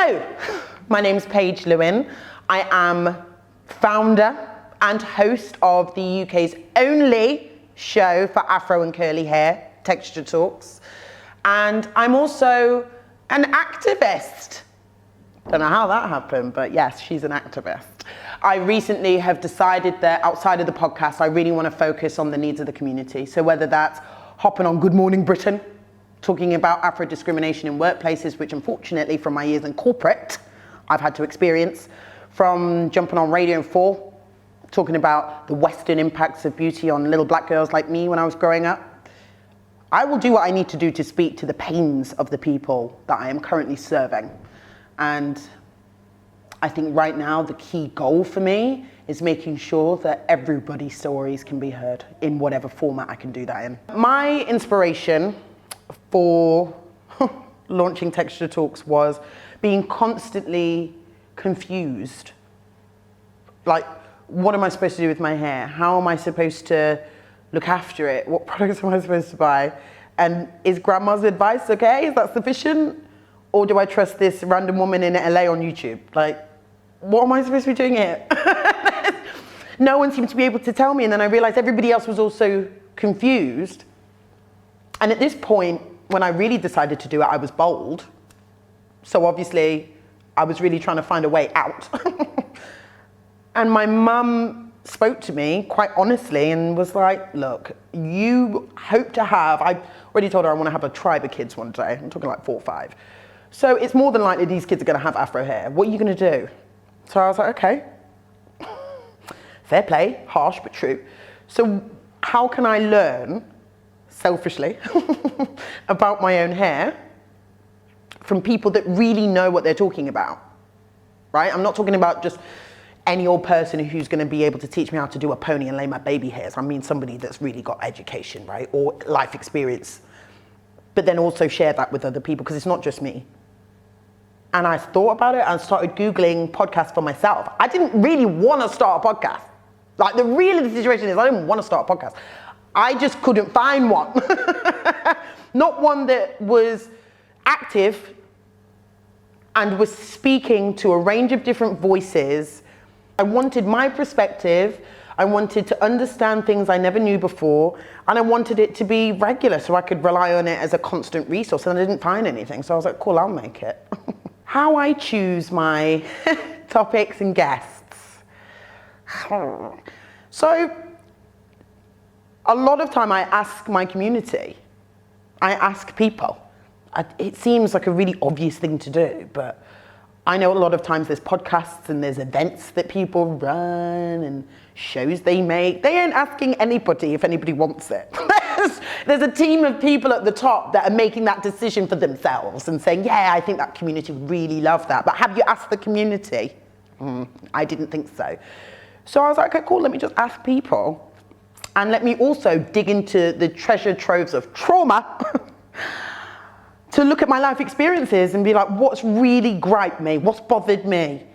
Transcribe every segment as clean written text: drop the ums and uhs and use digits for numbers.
Hello, my name's Paige Lewin. I am founder and host of the UK's only show for afro and curly hair, Texture Talks. And I'm also an activist. Don't know how that happened, but yes, she's an activist. I recently have decided that outside of the podcast, I really want to focus on the needs of the community. So whether that's hopping on Good Morning Britain, talking about Afro discrimination in workplaces, which unfortunately from my years in corporate, I've had to experience, from jumping on Radio 4, talking about the Western impacts of beauty on little black girls like me when I was growing up. I will do what I need to do to speak to the pains of the people that I am currently serving. And I think right now the key goal for me is making sure that everybody's stories can be heard in whatever format I can do that in. My inspiration for launching Texture Talks was being constantly confused. Like, what am I supposed to do with my hair? How am I supposed to look after it? What products am I supposed to buy? And is grandma's advice okay? Is that sufficient? Or do I trust this random woman in LA on YouTube? Like, what am I supposed to be doing here? No one seemed to be able to tell me. And then I realized everybody else was also confused. And at this point, when I really decided to do it, I was bold. So obviously, I was really trying to find a way out. And my mum spoke to me quite honestly and was like, look, you hope to have, I already told her I want to have a tribe of kids one day. I'm talking like 4 or 5. So it's more than likely these kids are going to have afro hair. What are you going to do? So I was like, okay. Fair play, harsh but true. So how can I learn, selfishly, about my own hair from people that really know what they're talking about, right? I'm not talking about just any old person who's going to be able to teach me how to do a pony and lay my baby hairs. I mean somebody that's really got education, right? Or life experience. But then also share that with other people, because it's not just me. And I thought about it and started Googling podcasts for myself. I didn't really want to start a podcast. Like, the real of the situation is I didn't want to start a podcast. I just couldn't find one. Not one that was active and was speaking to a range of different voices. I wanted my perspective. I wanted to understand things I never knew before. And I wanted it to be regular so I could rely on it as a constant resource. And I didn't find anything. So I was like, cool, I'll make it. How I choose my topics and guests. So, a lot of time I ask my community. I ask people. It seems like a really obvious thing to do, but I know a lot of times there's podcasts and there's events that people run and shows they make. They ain't asking anybody if anybody wants it. There's a team of people at the top that are making that decision for themselves and saying, yeah, I think that community would really love that. But have you asked the community? I didn't think so. So I was like, okay, cool, let me just ask people. And let me also dig into the treasure troves of trauma to look at my life experiences and be like, what's really griped me? What's bothered me?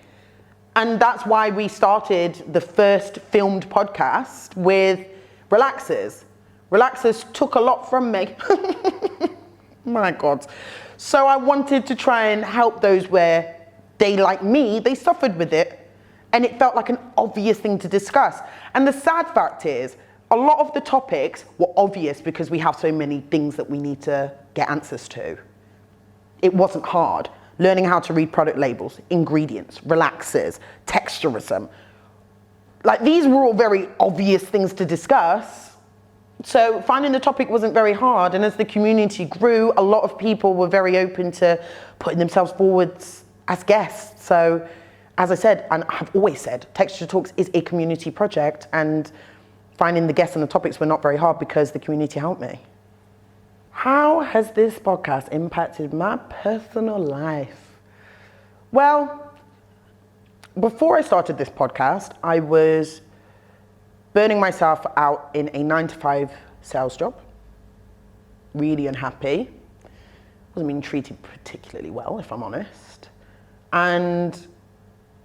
And that's why we started the first filmed podcast with relaxers. Relaxers took a lot from me. My God. So I wanted to try and help those where they, like me, they suffered with it. And it felt like an obvious thing to discuss. And the sad fact is, a lot of the topics were obvious because we have so many things that we need to get answers to. It wasn't hard. Learning how to read product labels, ingredients, relaxers, texturism. Like, these were all very obvious things to discuss. So finding the topic wasn't very hard. And as the community grew, a lot of people were very open to putting themselves forward as guests. So as I said, and I've always said, Texture Talks is a community project, and finding the guests and the topics were not very hard because the community helped me. How has this podcast impacted my personal life? Well, before I started this podcast, I was burning myself out in a 9-to-5 sales job. Really unhappy. Wasn't being treated particularly well, if I'm honest. And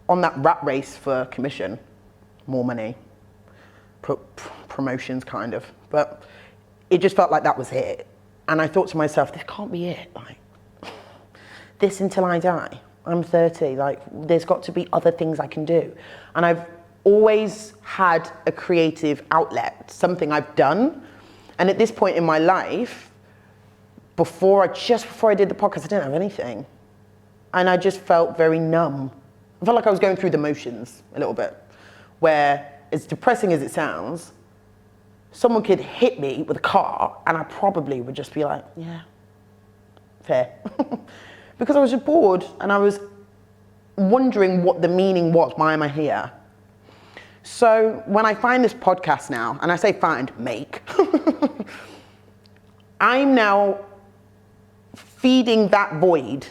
on that rat race for commission, more money, promotions kind of, but it just felt like that was it. And I thought to myself, this can't be it, like, this until I die. I'm 30, like there's got to be other things I can do. And I've always had a creative outlet, something I've done. And at this point in my life, before I did the podcast, I didn't have anything. And I just felt very numb. I felt like I was going through the motions a little bit, where as depressing as it sounds, someone could hit me with a car and I probably would just be like, yeah, fair. Because I was just bored and I was wondering what the meaning was, why am I here? So when I find this podcast now, and I say find, make, I'm now feeding that void,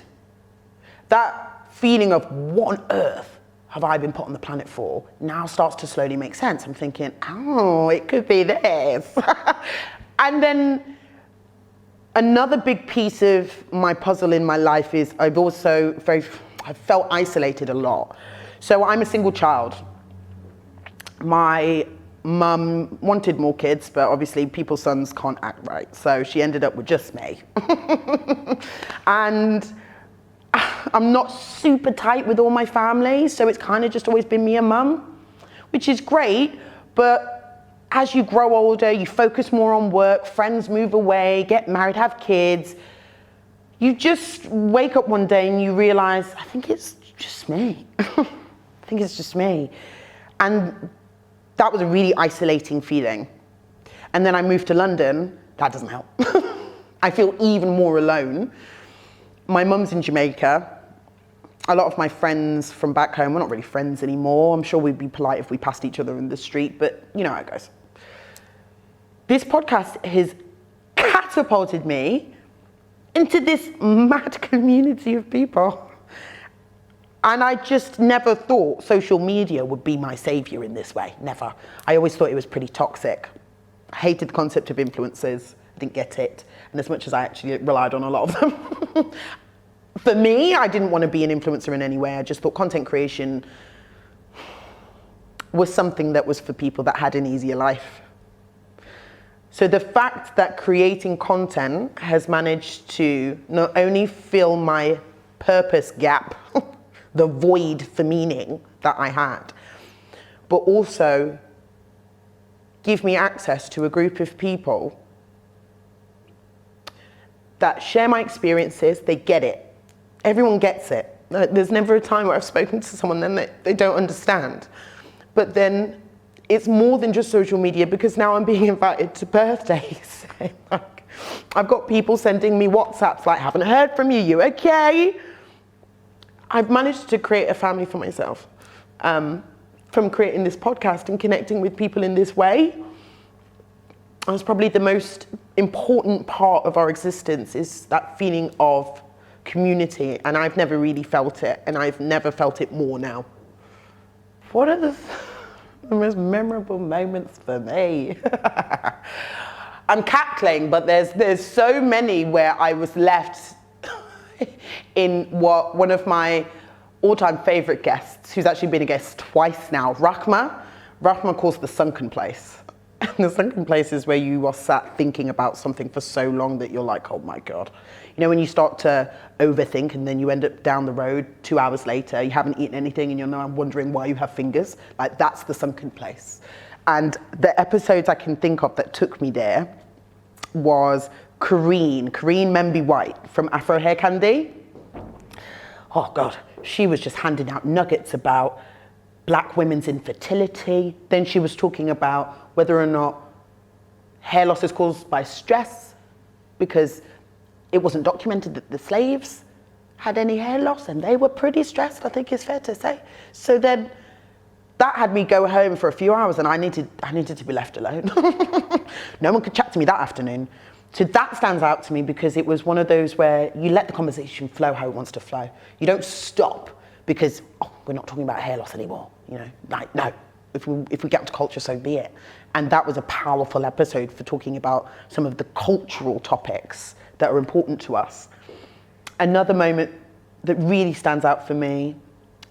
that feeling of what on earth have I been put on the planet for, now starts to slowly make sense. I'm thinking, oh, it could be this. And then another big piece of my puzzle in my life is I've felt isolated a lot. So I'm a single child. My mum wanted more kids, but obviously people's sons can't act right. So she ended up with just me. And I'm not super tight with all my family, so it's kind of just always been me and mum, which is great. But as you grow older, you focus more on work, friends move away, get married, have kids. You just wake up one day and you realize, I think it's just me. I think it's just me. And that was a really isolating feeling. And then I moved to London. That doesn't help. I feel even more alone. My mum's in Jamaica. A lot of my friends from back home, we're not really friends anymore. I'm sure we'd be polite if we passed each other in the street, but you know how it goes. This podcast has catapulted me into this mad community of people. And I just never thought social media would be my savior in this way, never. I always thought it was pretty toxic. I hated the concept of influencers, I didn't get it. And as much as I actually relied on a lot of them. For me, I didn't want to be an influencer in any way. I just thought content creation was something that was for people that had an easier life. So the fact that creating content has managed to not only fill my purpose gap, the void for meaning that I had, but also give me access to a group of people that share my experiences, they get it. Everyone gets it. There's never a time where I've spoken to someone and they don't understand. But then it's more than just social media, because now I'm being invited to birthdays. I've got people sending me WhatsApps like, haven't heard from you, you okay? I've managed to create a family for myself from creating this podcast and connecting with people in this way. That's probably the most important part of our existence, is that feeling of community, and I've never really felt it, and I've never felt it more now. What are the most memorable moments for me? I'm cackling, but there's so many where I was left in what one of my all-time favorite guests, who's actually been a guest twice now, Rahma calls the sunken place. And the sunken place is where you are sat thinking about something for so long that you're like, oh my God. You know, when you start to overthink and then you end up down the road 2 hours later, you haven't eaten anything and you're now wondering why you have fingers. Like, that's the sunken place. And the episodes I can think of that took me there was Kareen Memby White from Afro Hair Candy. Oh God, she was just handing out nuggets about Black women's infertility. Then she was talking about whether or not hair loss is caused by stress, because it wasn't documented that the slaves had any hair loss and they were pretty stressed, I think it's fair to say. So then that had me go home for a few hours and I needed to be left alone. No one could chat to me that afternoon. So that stands out to me because it was one of those where you let the conversation flow how it wants to flow. You don't stop because, oh, we're not talking about hair loss anymore. You know, like, no, if we get onto culture, so be it. And that was a powerful episode for talking about some of the cultural topics that are important to us. Another moment that really stands out for me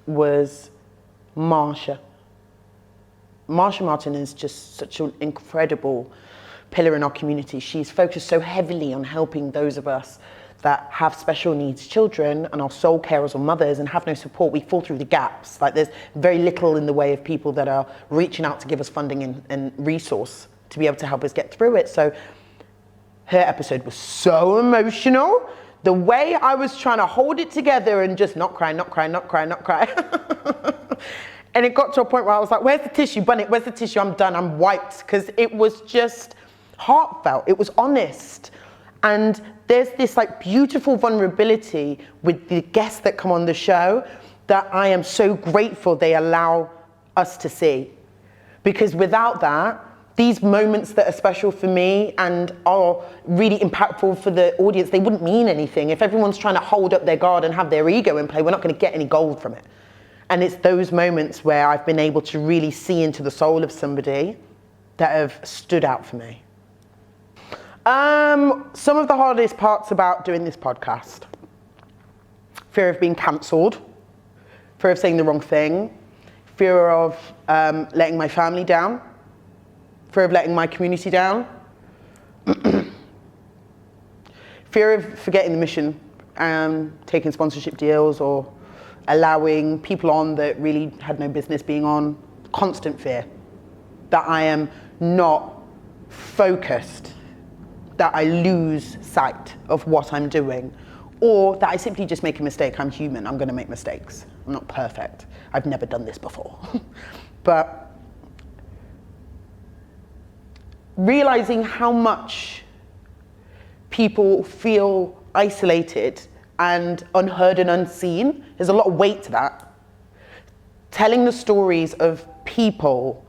was Marsha. Marsha Martin is just such an incredible pillar in our community. She's focused so heavily on helping those of us that have special needs children and are sole carers or mothers and have no support, we fall through the gaps. Like there's very little in the way of people that are reaching out to give us funding and resource to be able to help us get through it. So her episode was so emotional. The way I was trying to hold it together and just not cry. And it got to a point where I was like, where's the tissue? Bunny, where's the tissue? I'm done, I'm wiped. Because it was just heartfelt, it was honest. And there's this like beautiful vulnerability with the guests that come on the show that I am so grateful they allow us to see. Because without that, these moments that are special for me and are really impactful for the audience, they wouldn't mean anything. If everyone's trying to hold up their guard and have their ego in play, we're not going to get any gold from it. And it's those moments where I've been able to really see into the soul of somebody that have stood out for me. Some of the hardest parts about doing this podcast: fear of being cancelled, fear of saying the wrong thing, fear of letting my family down, fear of letting my community down, fear of forgetting the mission, taking sponsorship deals or allowing people on that really had no business being on, constant fear that I am not focused, that I lose sight of what I'm doing, or that I simply just make a mistake. I'm human, I'm gonna make mistakes. I'm not perfect. I've never done this before. But realizing how much people feel isolated and unheard and unseen, there's a lot of weight to that. Telling the stories of people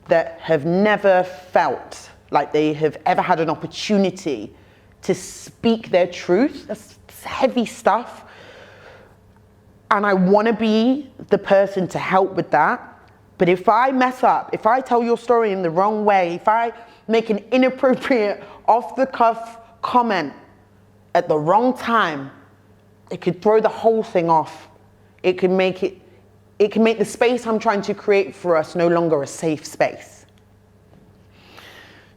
that have never felt like they have ever had an opportunity to speak their truth, that's heavy stuff. And I wanna be the person to help with that. But if I mess up, if I tell your story in the wrong way, if I make an inappropriate, off-the-cuff comment at the wrong time, it could throw the whole thing off. It can make the space I'm trying to create for us no longer a safe space.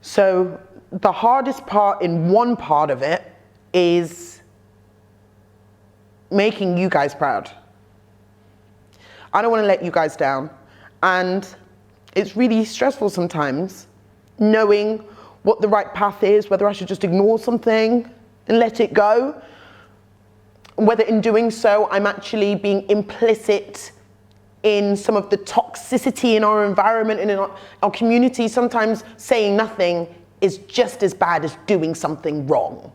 So the hardest part in one part of it is making you guys proud. I don't want to let you guys down. And it's really stressful sometimes knowing what the right path is, whether I should just ignore something and let it go, whether in doing so I'm actually being implicit in some of the toxicity in our environment and in our community. Sometimes saying nothing is just as bad as doing something wrong.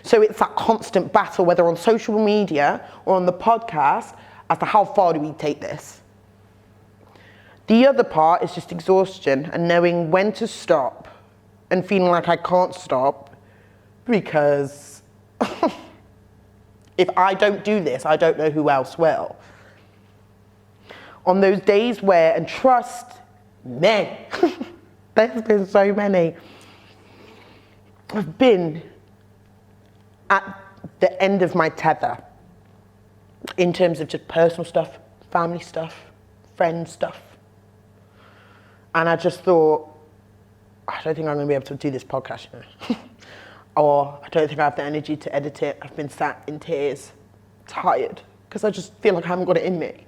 So it's that constant battle, whether on social media or on the podcast, as to how far do we take this. The other part is just exhaustion and knowing when to stop and feeling like I can't stop because if I don't do this, I don't know who else will. On those days where, and trust me, there's been so many, I've been at the end of my tether in terms of just personal stuff, family stuff, friend stuff. And I just thought, I don't think I'm gonna be able to do this podcast, you know? Or I don't think I have the energy to edit it. I've been sat in tears, tired, because I just feel like I haven't got it in me.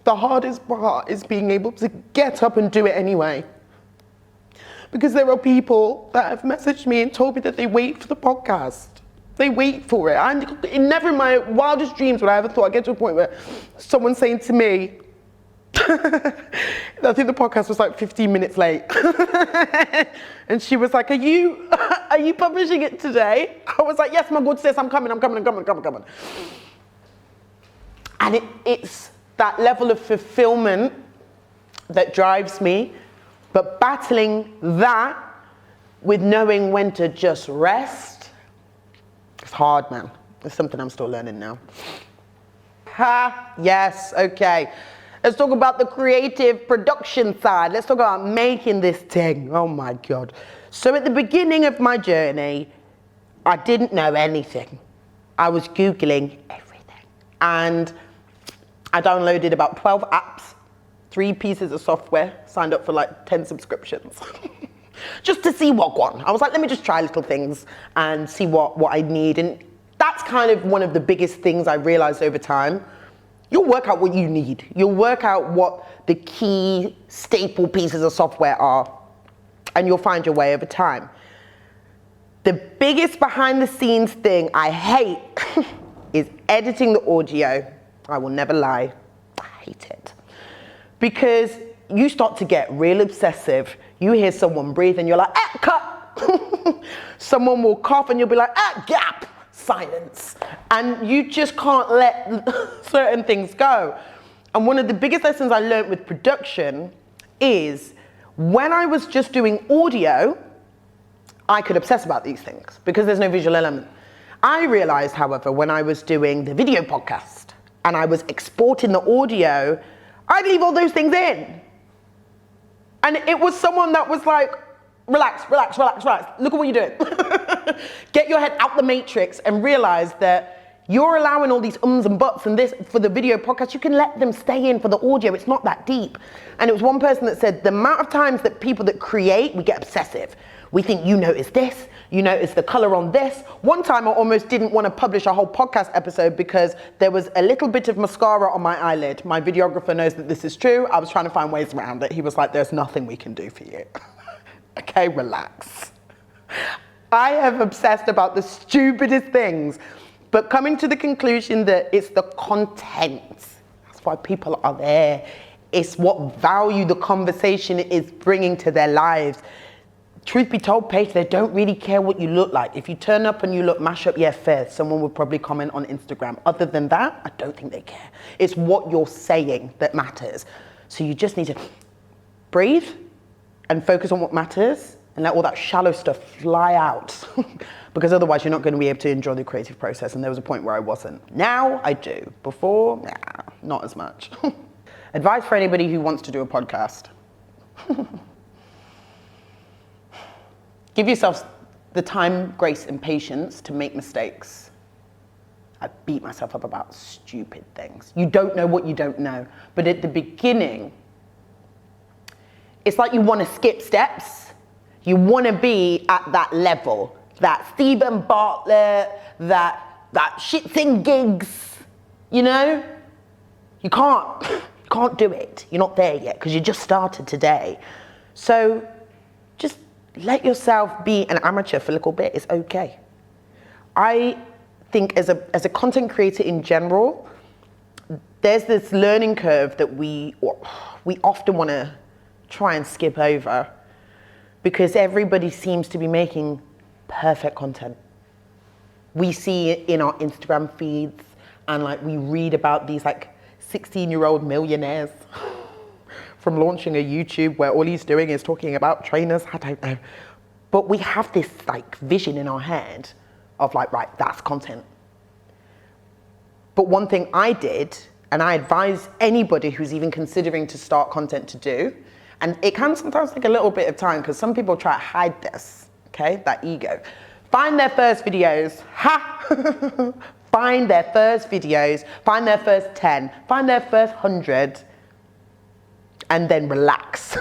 The hardest part is being able to get up and do it anyway. Because there are people that have messaged me and told me that they wait for the podcast. They wait for it. And it never in my wildest dreams would I ever thought I'd get to a point where someone's saying to me, I think the podcast was like 15 minutes late. And she was like, are you publishing it today? I was like, yes, my good sis, I'm coming. And it's that level of fulfillment that drives me, but battling that with knowing when to just rest, it's hard, man. It's something I'm still learning now. Yes, okay. Let's talk about the creative production side. Let's talk about making this thing. Oh my God. So at the beginning of my journey, I didn't know anything. I was Googling everything. And I downloaded about 12 apps, 3 pieces of software, signed up for like 10 subscriptions. just to see what won. I was like, let me just try little things and see what I need. And that's kind of one of the biggest things I realized over time. You'll work out what you need. You'll work out what the key staple pieces of software are, and you'll find your way over time. The biggest behind the scenes thing I hate is editing the audio. I will never lie, I hate it. Because you start to get real obsessive. You hear someone breathe and you're like, cut. Someone will cough and you'll be like, gap. Silence. And you just can't let certain things go. And one of the biggest lessons I learned with production is when I was just doing audio, I could obsess about these things because there's no visual element. I realized, however, when I was doing the video podcast and I was exporting the audio, I'd leave all those things in. And it was someone that was like, relax, relax, relax, relax. Look at what you're doing. Get your head out the matrix and realize that you're allowing all these ums and buts and this for the video podcast. You can let them stay in for the audio. It's not that deep. And it was one person that said the amount of times that people that create, we get obsessive. We think you notice this, you notice the color on this. One time I almost didn't want to publish a whole podcast episode because there was a little bit of mascara on my eyelid. My videographer knows that this is true. I was trying to find ways around it. He was like, there's nothing we can do for you. Okay, relax. I have obsessed about the stupidest things, but coming to the conclusion that it's the content. That's why people are there. It's what value the conversation is bringing to their lives. Truth be told, Paige, they don't really care what you look like. If you turn up and you look mash up, yeah, fair. Someone would probably comment on Instagram. Other than that, I don't think they care. It's what you're saying that matters. So you just need to breathe and focus on what matters and let all that shallow stuff fly out. Because otherwise you're not going to be able to enjoy the creative process. And there was a point where I wasn't. Now I do. Before, nah, not as much. Advice for anybody who wants to do a podcast. Give yourself the time, grace, and patience to make mistakes. I beat myself up about stupid things. You don't know what you don't know. But at the beginning, it's like you want to skip steps. You want to be at that level. That Stephen Bartlett, that shit thing gigs, you know? You can't do it. You're not there yet because you just started today. So just let yourself be an amateur for a little bit. It's okay. I think as a content creator in general, there's this learning curve that we often want to try and skip over because everybody seems to be making perfect content. We see it in our Instagram feeds and like we read about these like 16-year-old millionaires from launching a YouTube where all he's doing is talking about trainers. I don't know. But we have this like vision in our head of like, right, that's content. But one thing I did, and I advise anybody who's even considering to start content to do, and it can sometimes take a little bit of time because some people try to hide this, okay, that ego. Find their first videos, find their first videos, find their first 10, find their first 100, and then relax.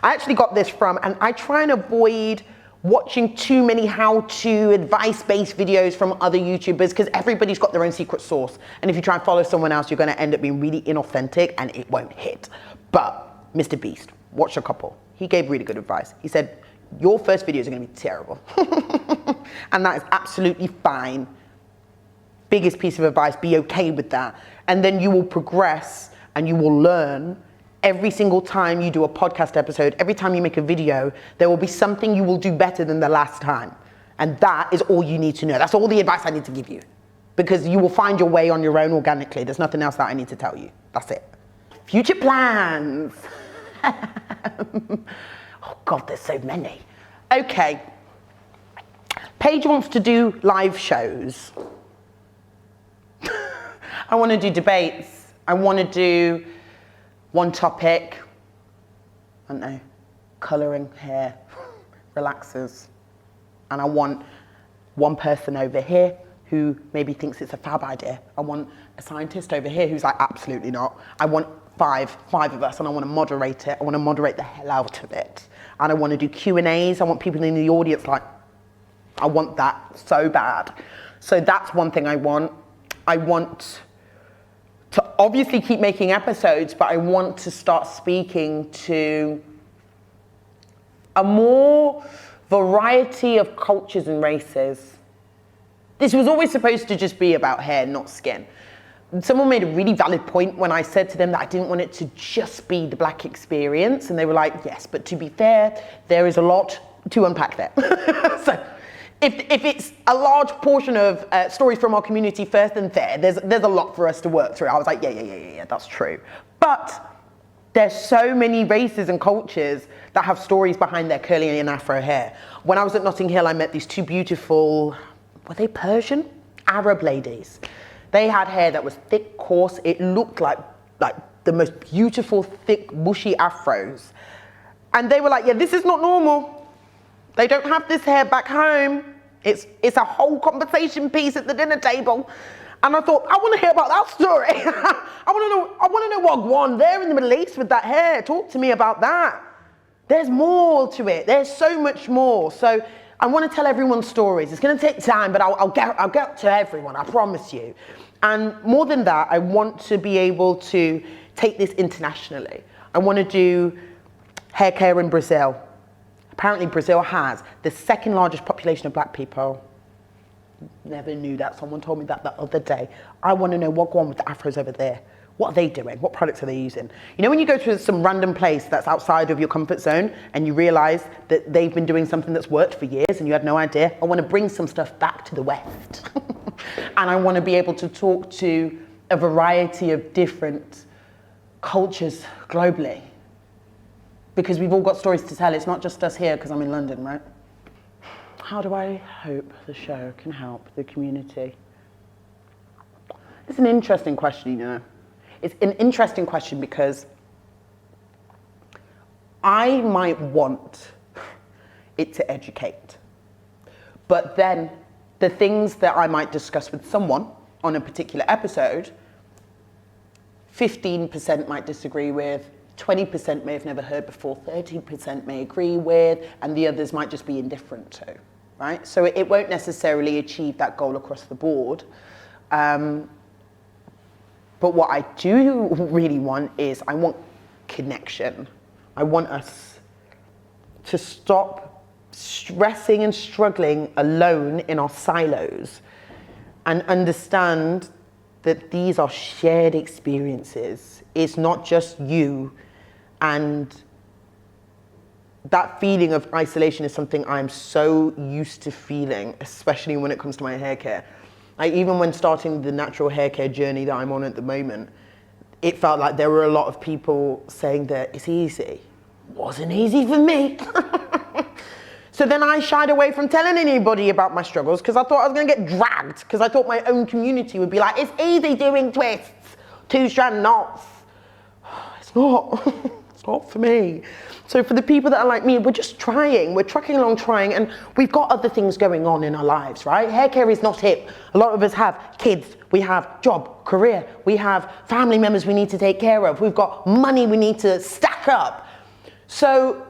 I actually got this from, and I try and avoid watching too many how-to, advice-based videos from other YouTubers because everybody's got their own secret sauce. And if you try and follow someone else, you're going to end up being really inauthentic and it won't hit. But Mr. Beast, watch a couple. He gave really good advice. He said, your first videos are going to be terrible. And that is absolutely fine. Biggest piece of advice, be okay with that. And then you will progress and you will learn. Every single time you do a podcast episode, every time you make a video, there will be something you will do better than the last time. And that is all you need to know. That's all the advice I need to give you. Because you will find your way on your own organically. There's nothing else that I need to tell you. That's it. Future plans. Oh God, there's so many. Okay. Paige wants to do live shows. I want to do debates. I want to do one topic, I don't know, colouring hair, relaxers. And I want one person over here who maybe thinks it's a fab idea. I want a scientist over here who's like, absolutely not. I want five of us, and I want to moderate it. I want to moderate the hell out of it. And I want to do Q&As. I want people in the audience like, I want that so bad. So that's one thing I want. I want to obviously keep making episodes, but I want to start speaking to a more variety of cultures and races. This was always supposed to just be about hair, not skin. Someone made a really valid point when I said to them that I didn't want it to just be the Black experience, and they were like, yes, but to be fair, there is a lot to unpack there. So if it's a large portion of stories from our community first, then fair, there's a lot for us to work through. I was like, yeah, that's true. But there's so many races and cultures that have stories behind their curly and afro hair. When I was at Notting Hill, I met these two beautiful, were they Persian? Arab ladies. They had hair that was thick, coarse. It looked like the most beautiful, thick, bushy afros. And they were like, yeah, this is not normal. They don't have this hair back home. It's a whole conversation piece at the dinner table. And I thought, I want to hear about that story. I want to know what won there in the Middle East with that hair. Talk to me about that. There's more to it. There's so much more. So I want to tell everyone's stories. It's going to take time, but I'll get to everyone, I promise you. And more than that, I want to be able to take this internationally. I want to do hair care in Brazil. Apparently Brazil has the second largest population of Black people. Never knew that. Someone told me that the other day. I want to know what's going on with the afros over there. What are they doing? What products are they using? You know when you go to some random place that's outside of your comfort zone and you realize that they've been doing something that's worked for years and you had no idea? I want to bring some stuff back to the West. And I want to be able to talk to a variety of different cultures globally. Because we've all got stories to tell. It's not just us here because I'm in London, right? How do I hope the show can help the community? It's an interesting question, you know. It's an interesting question because I might want it to educate. But then the things that I might discuss with someone on a particular episode, 15% might disagree with, 20% may have never heard before, 30% may agree with, and the others might just be indifferent to, right? So it won't necessarily achieve that goal across the board. But what I do really want is I want connection. I want us to stop stressing and struggling alone in our silos and understand that these are shared experiences. It's not just you. And that feeling of isolation is something I'm so used to feeling, especially when it comes to my hair care. Even when starting the natural hair care journey that I'm on at the moment, it felt like there were a lot of people saying that it's easy. Wasn't easy for me. So then I shied away from telling anybody about my struggles because I thought I was going to get dragged, because I thought my own community would be like, it's easy doing twists, 2-strand knots. It's not. It's not for me. So for the people that are like me, we're just trying. We're trucking along trying, and we've got other things going on in our lives, right? Hair care is not it. A lot of us have kids. We have job, career. We have family members we need to take care of. We've got money we need to stack up. So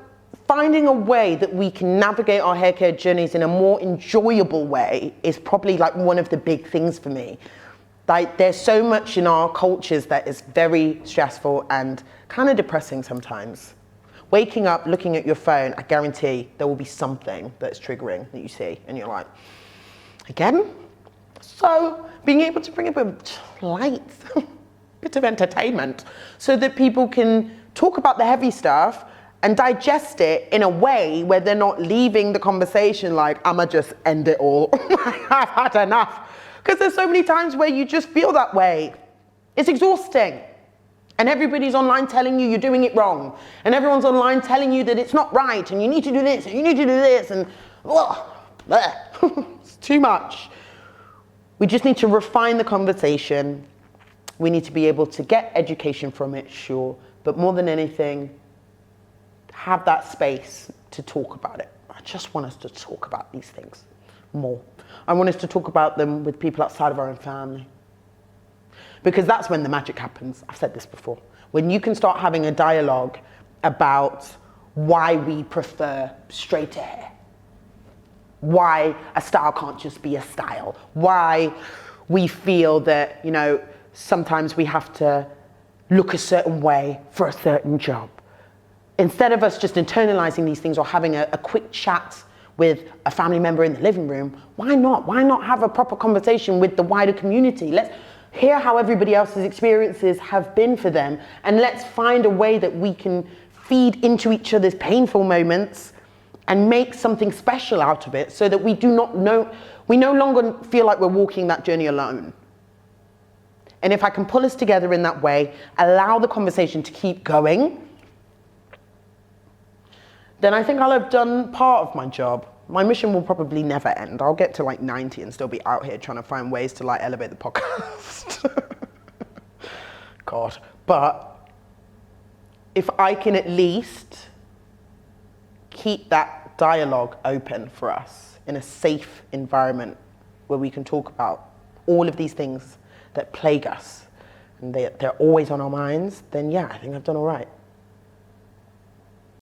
finding a way that we can navigate our hair care journeys in a more enjoyable way is probably like one of the big things for me. Like, there's so much in our cultures that is very stressful and kind of depressing sometimes. Waking up, looking at your phone, I guarantee there will be something that's triggering that you see, and you're like, again? So being able to bring a bit of light, bit of entertainment, so that people can talk about the heavy stuff and digest it in a way where they're not leaving the conversation like, I'ma just end it all. I've had enough. Because there's so many times where you just feel that way. It's exhausting. And everybody's online telling you you're doing it wrong. And everyone's online telling you that it's not right, and you need to do this, and you need to do this, and it's too much. We just need to refine the conversation. We need to be able to get education from it, sure, but more than anything, have that space to talk about it. I just want us to talk about these things more. I want us to talk about them with people outside of our own family. Because that's when the magic happens. I've said this before. when you can start having a dialogue about why we prefer straighter hair, why a style can't just be a style, why we feel that, you know, sometimes we have to look a certain way for a certain job. Instead of us just internalizing these things or having a quick chat with a family member in the living room, why not? Why not have a proper conversation with the wider community? Let's hear how everybody else's experiences have been for them, and let's find a way that we can feed into each other's painful moments and make something special out of it, so that we no longer feel like we're walking that journey alone. And if I can pull us together in that way, allow the conversation to keep going, then I think I'll have done part of my job. My mission will probably never end. I'll get to like 90 and still be out here trying to find ways to like elevate the podcast. God. But if I can at least keep that dialogue open for us in a safe environment where we can talk about all of these things that plague us and they're always on our minds, then yeah, I think I've done all right.